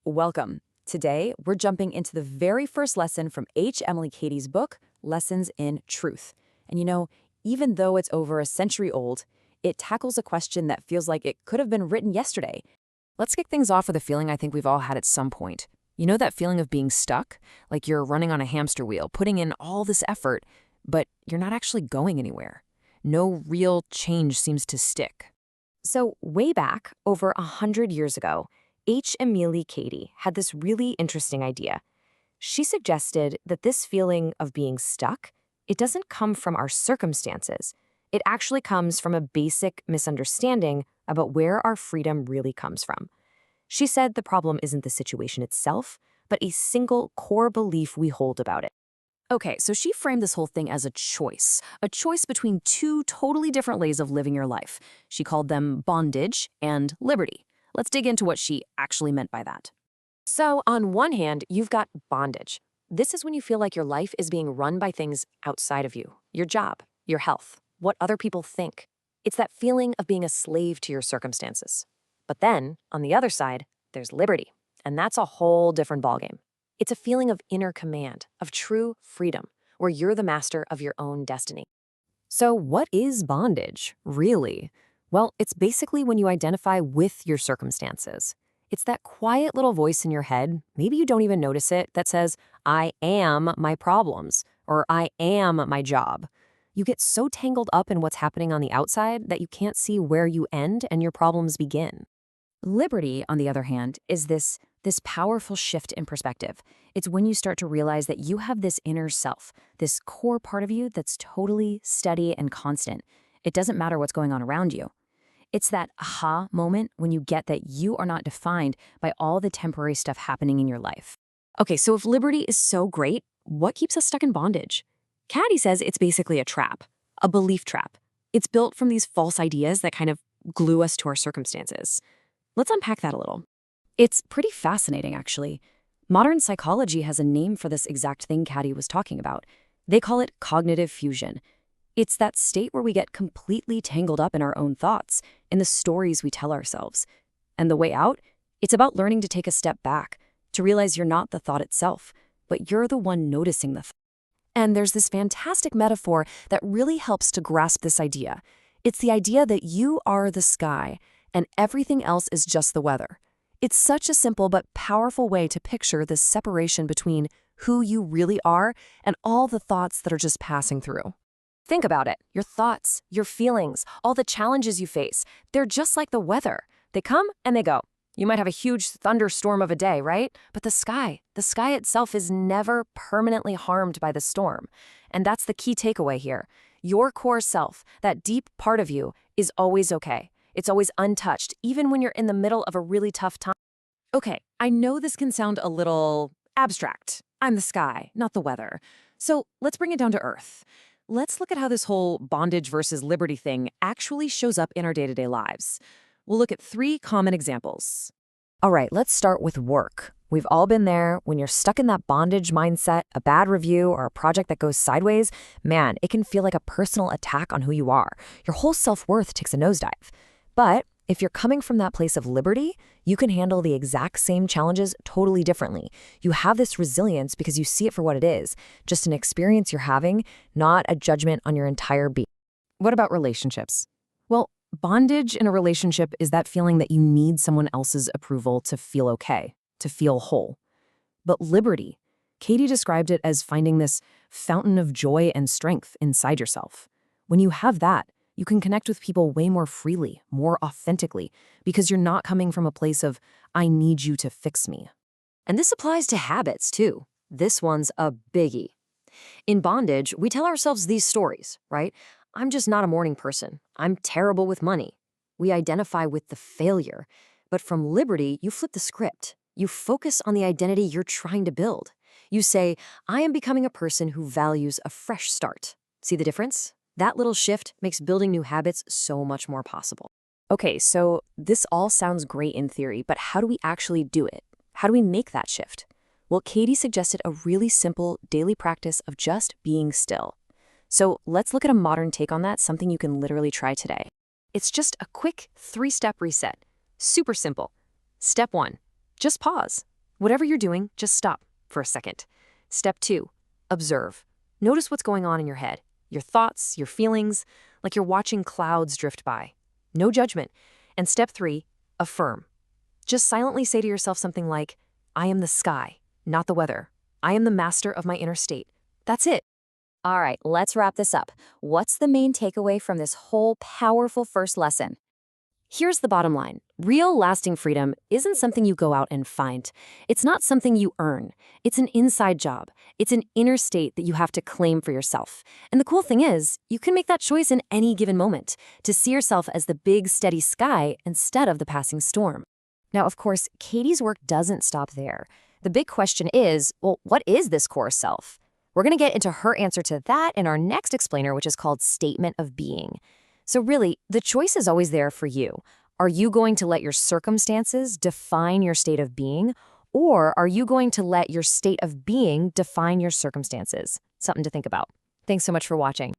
welcome. Today, we're jumping into the very first lesson from Emilie Cady's book, Lessons in Truth. And even though it's over a century old, it tackles a question that feels like it could have been written yesterday. Let's kick things off with a feeling I think we've all had at some point. You know that feeling of being stuck? Like you're running on a hamster wheel, putting in all this effort, but you're not actually going anywhere. No real change seems to stick. So way back, over 100 years ago, Emilie Cady had this really interesting idea. She suggested that this feeling of being stuck, it doesn't come from our circumstances. It actually comes from a basic misunderstanding about where our freedom really comes from. She said the problem isn't the situation itself, but a single core belief we hold about it. Okay, so she framed this whole thing as a choice between two totally different ways of living your life. She called them bondage and liberty. Let's dig into what she actually meant by that. So, on one hand, you've got bondage. This is when you feel like your life is being run by things outside of you, your job, your health, what other people think. It's that feeling of being a slave to your circumstances. But then, on the other side, there's liberty, and that's a whole different ballgame. It's a feeling of inner command, of true freedom, where you're the master of your own destiny. So what is bondage, really? Well, it's basically when you identify with your circumstances. It's that quiet little voice in your head, maybe you don't even notice it, that says, I am my problems, or I am my job. You get so tangled up in what's happening on the outside that you can't see where you end and your problems begin. Liberty, on the other hand, is this powerful shift in perspective. It's when you start to realize that you have this inner self, this core part of you that's totally steady and constant. It doesn't matter what's going on around you. It's that aha moment when you get that you are not defined by all the temporary stuff happening in your life. Okay, so if liberty is so great, what keeps us stuck in bondage? Cady says it's basically a trap, a belief trap. It's built from these false ideas that kind of glue us to our circumstances. Let's unpack that a little. It's pretty fascinating, actually. Modern psychology has a name for this exact thing Cady was talking about. They call it cognitive fusion. It's that state where we get completely tangled up in our own thoughts, in the stories we tell ourselves. And the way out? It's about learning to take a step back, to realize you're not the thought itself, but you're the one noticing the thought. And there's this fantastic metaphor that really helps to grasp this idea. It's the idea that you are the sky, and everything else is just the weather. It's such a simple but powerful way to picture this separation between who you really are and all the thoughts that are just passing through. Think about it. Your thoughts, your feelings, all the challenges you face, they're just like the weather. They come and they go. You might have a huge thunderstorm of a day, right? But the sky itself is never permanently harmed by the storm. And that's the key takeaway here. Your core self, that deep part of you, is always okay. It's always untouched, even when you're in the middle of a really tough time. Okay, I know this can sound a little abstract. I'm the sky, not the weather. So let's bring it down to earth. Let's look at how this whole bondage versus liberty thing actually shows up in our day-to-day lives. We'll look at 3 common examples. All right, let's start with work. We've all been there. When you're stuck in that bondage mindset, a bad review, or a project that goes sideways, man, it can feel like a personal attack on who you are. Your whole self-worth takes a nosedive. But if you're coming from that place of liberty, you can handle the exact same challenges totally differently. You have this resilience because you see it for what it is, just an experience you're having, not a judgment on your entire being. What about relationships? Well, bondage in a relationship is that feeling that you need someone else's approval to feel okay, to feel whole. But liberty, Cady described it as finding this fountain of joy and strength inside yourself. When you have that, you can connect with people way more freely, more authentically, because you're not coming from a place of, I need you to fix me. And this applies to habits, too. This one's a biggie. In bondage, we tell ourselves these stories, right? I'm just not a morning person. I'm terrible with money. We identify with the failure. But from liberty, you flip the script. You focus on the identity you're trying to build. You say, I am becoming a person who values a fresh start. See the difference? That little shift makes building new habits so much more possible. Okay, so this all sounds great in theory, but how do we actually do it? How do we make that shift? Well, Cady suggested a really simple daily practice of just being still. So let's look at a modern take on that, something you can literally try today. It's just a quick 3-step reset. Super simple. Step 1, just pause. Whatever you're doing, just stop for a second. Step 2, observe. Notice what's going on in your head, your thoughts, your feelings, like you're watching clouds drift by. No judgment. And step 3, affirm. Just silently say to yourself something like, I am the sky, not the weather. I am the master of my inner state. That's it. All right, let's wrap this up. What's the main takeaway from this whole powerful first lesson? Here's the bottom line. Real lasting freedom isn't something you go out and find. It's not something you earn. It's an inside job. It's an inner state that you have to claim for yourself. And the cool thing is, you can make that choice in any given moment to see yourself as the big, steady sky instead of the passing storm. Now, of course, Katie's work doesn't stop there. The big question is, well, what is this core self? We're going to get into her answer to that in our next explainer, which is called Statement of Being. So really, the choice is always there for you. Are you going to let your circumstances define your state of being, or are you going to let your state of being define your circumstances? Something to think about. Thanks so much for watching.